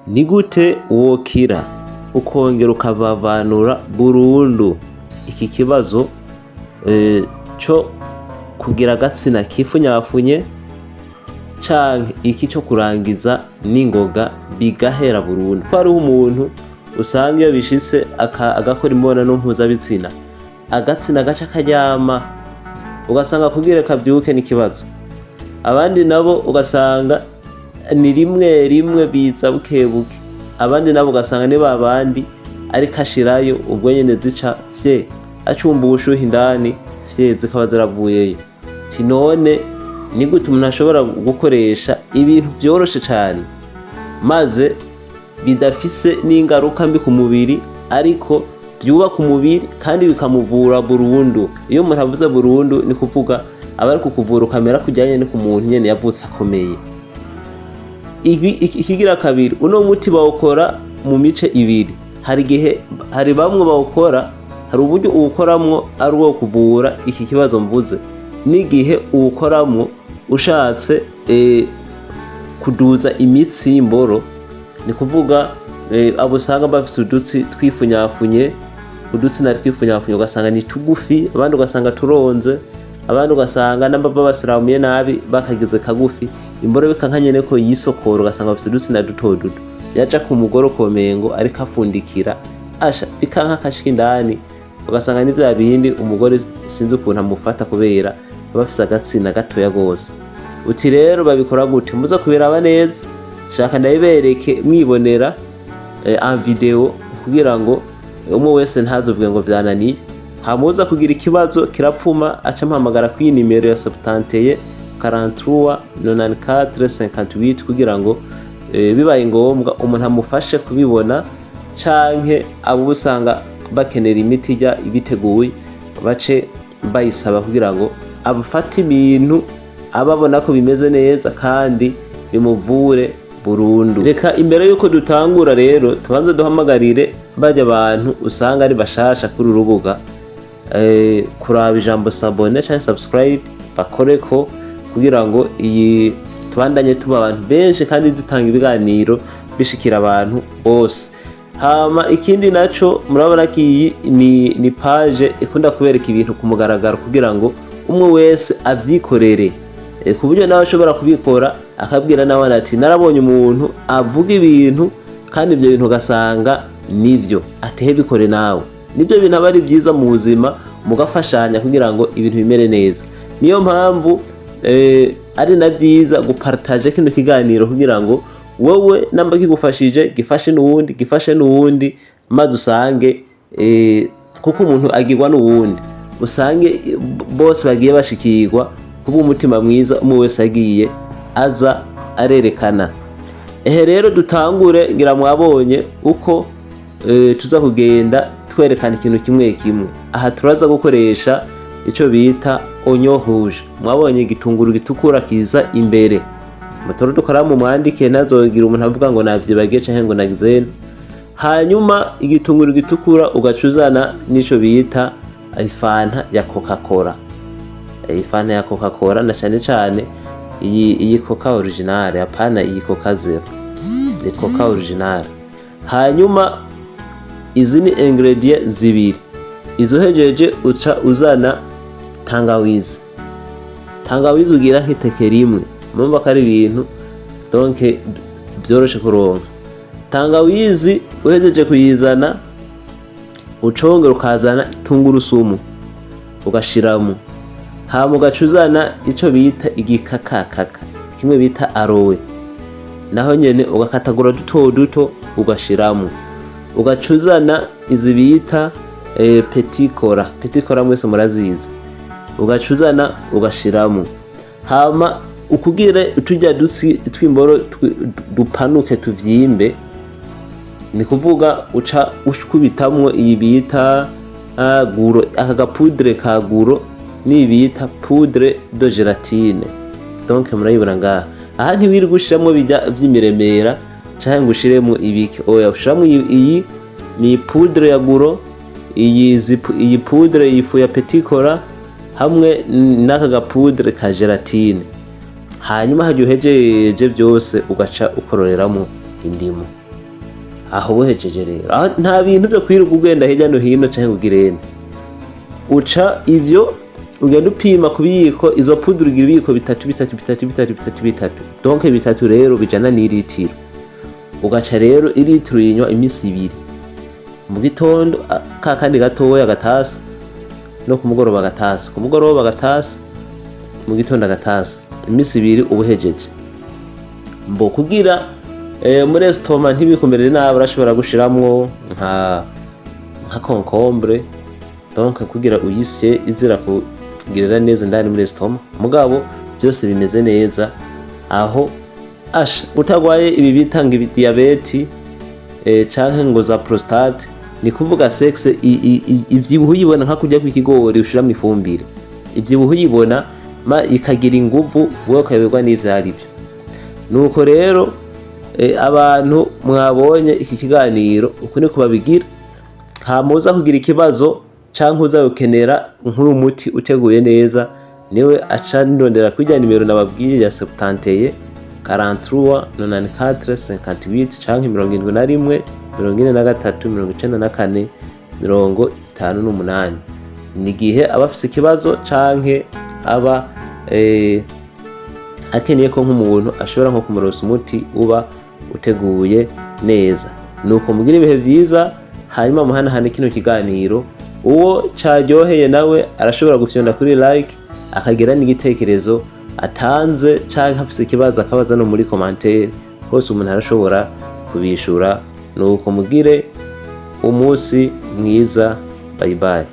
ni gute wokira ukongera ukavavanura burundu iki kibazo cyo kugira agatsina kifunyafunye canke iki cyo kurangiza n'ingoga bigahera burundu. Ko hariho umuntu usanga iyo bishitse agakora imibonano mpuzabitsina agatsina gaca karyama ugasanga kugira kavyuke n'ikibazo. Abandi nabo ugasanga ni rimwe rimwe biza bukebuke, abandi nabo ugasanga ni babandi ariko ashirayo ubwo nyene zica vye acumba ubushuhe indani vye zikaba ziravuyeyo. None ni gute umuntu ashobora gukoresha ibintu byoroshe cyane maze bidafise n'ingaruka mbi ku mubiri ariko byubaka umubiri kandi bikamuvura burundu. Iyo umuntu avuze burundu ni kuvuga aba ari kukuvura ukamera kujyanye no ku muntu nyene yavutse akomeye. Ikigira kabiri, uno muti bawukora mu mice ibiri. Hari bamwe bawukora, hari uburyo uwukoramwo ari uwo kuvura iki kibazo mvuze, n'igihe uwukoramwo ushatse kuduza imitsi y'imboro. Ni kuvuga abo usanga bafite udutsi twifunyafunye, udutsina twifunyafunye ugasanga ni tugufi, abandi ugasanga turonze, abandi ugasanga n'ababa basiramuye nabi bakagize kagufi, imboro bikankanyene ko yisokora ugasanga bafite udutsina duto duto, yaja ku mugoro komengo ariko afundikira asha bikanka kashika indani ugasanga ni vya bindi umugore sinzi ukuntu amufata kubera bafise agatsina gatoya gose. Uti rero babikora gute? Muza kubiraba neza, shaka ndayibereke mwibonera en video kugira ngo umwe wese ntazovuge ngo vyananiye. Hamuza kugira ikibazo kirapfuma aca mpamagara kuri nimero ya 71 43 94 58 kugira ngo bibaye ngombwa umuntu amufashe kubibona, canke abo usanga bakenera imiti ijya ibiteguye bace bayisaba kugira ngo abafate ibintu ababona ko bimeze neza kandi bimuvure burundu. Reka imbere yuko dutangura rero tubanze duhamagarire bajya abantu usanga ari bashasha kuri urubuga kuraba ijambo s'abonner cyangwa subscribe bakoreko kugira ngo iyi tubandanye tuba abantu benshi kandi dutanga ibiganiro bishikira abantu bose. Hama ikindi naco murabona ko iyi ni page ikunda kubereka ibintu ku mugaragaro kugira ngo umwe wese avyikorere, ku buryo nawe ashobora kubikora akabwira nawe ati narabonye umuntu avuga ibintu kandi ibyo bintu ugasanga nivyo, atehe bikore nawe. Nibyo bintu aba ari byiza mu buzima, mugafashanya kugira ngo ibintu bimere neza. Niyo mpamvu ari na byiza gupartage kino kiganiro kugira ngo wowe namba kigufashije gifashe n'uwundi maze usange kuko umuntu agirwa n'uwundi, usange bose bagiye bashikirwa kubw'umutima mwiza umwe wese agiye aza arerekana. Rero dutangure, ngira mwabonye uko tuza kugenda twerekana ikintu kimwe kimwe. Aha turaza gukoresha ico bita oignon rouge. Mwabonye igitunguru gitukura kiza imbere. Mutoro dukora mu mwandike nazogira umuntu avuga ngo navyibagiye canke ngo nagizene. Hanyuma igitunguru gitukura ugacuzana n'ico bita ifanta ya Coca-Cola. Ifanta ya Coca-Cola na cyane iyi Coca original, apana iyi Coca Zero. Ni Coca original. Hanyuma izi ni ingredient zibiri. Izo hejeje uca uzana tangawizi. Tangawizi ugira nk'iteke rimwe. Mumva ko ari ibintu donc byoroshe kuronka. Tangawizi uhejeje kuyizana ucongera ukazana tungurusumu ugashiramo. Hama ugacuzana ico bita igikakakaka, kimwe bita aloe, naho nyene ugakatagura duto duto ugashiramo. Ugacuzana izi bita petit cola mwese murazizi, ugacuzana ugashiramo. Hama ukugire utujya dusi twimboro dupanuke tuvyimbe, ni kuvuga uca uskubitamwo iyi bita guro, aka gapudre ka guro ni bita poudre de gelatine. Donc murayibona ngaha. Aha ntiwiri gushiramo bijya vy'imiremera canke ngushiremo ibiki, oya ushiramo iyi ni poudre ya guro, iyi poudre yifu ya petit cola hamwe n'aka gapudre ka gelatine. Hanyuma hajya uhejeje byose ugaca ukororeramo indimu. aho uhejeje rero nta bintu byo kwirirwa ugenda hirya no hino canke ugirene, uca ivyo ugenda upima ku biyiko, izo pudre ugira ibiyiko bitatu, donc bitatu rero bijana n'ilitiro, ugaca rero ilitiro yinywa imisi 2, mu gitondo kakandi gatoya gatasi, no ku mugoroba gatasi, ku mugoroba gatasi, mu gitondo gatasi, imisi 2 ubuhejeje. Mbo kugira muri estoma ntibikumerere nabi, urashobora gushiramwo nka concombre, donc kugira uyisye izira kugirira neza ndani muri estoma, mugabo byose bimeze neza aho utagwaye ibi bitanga diabete canke ngo za prostate, ni kuvuga sexe ivyibuhu uyibona nka kurya kw'ikigori ushira mu ifumbire, ivyibuhu uyibona ikagira inguvu, wowe ukayoberwa n'ivyarivyo. Nuko rero abantu mwabonye iki kiganiro uko niko babigira, hamuza kugira ikibazo canke uza gukenera nk'uyu muti uteguye neza, niwe aca ndondera kwijya nimero nababwiye ya 71 43 94 58 canke 71 43 94 58. Ni gihe abafise ikibazo canke aba akeneye ko nk'umuntu ashobora nko kumurosa umuti uba uteguye neza. Nuko mugira ibihe vyiza, hanyuma muhanahane kino kiganiro, uwo caryoheye nawe arashobora gufyonda kuri like akagira n'igitekerezo atanze canke afise ikibazo akabaza no muri commentaire, hose umuntu arashobora kubishura. Nuko mugire umunsi mwiza, bye bye.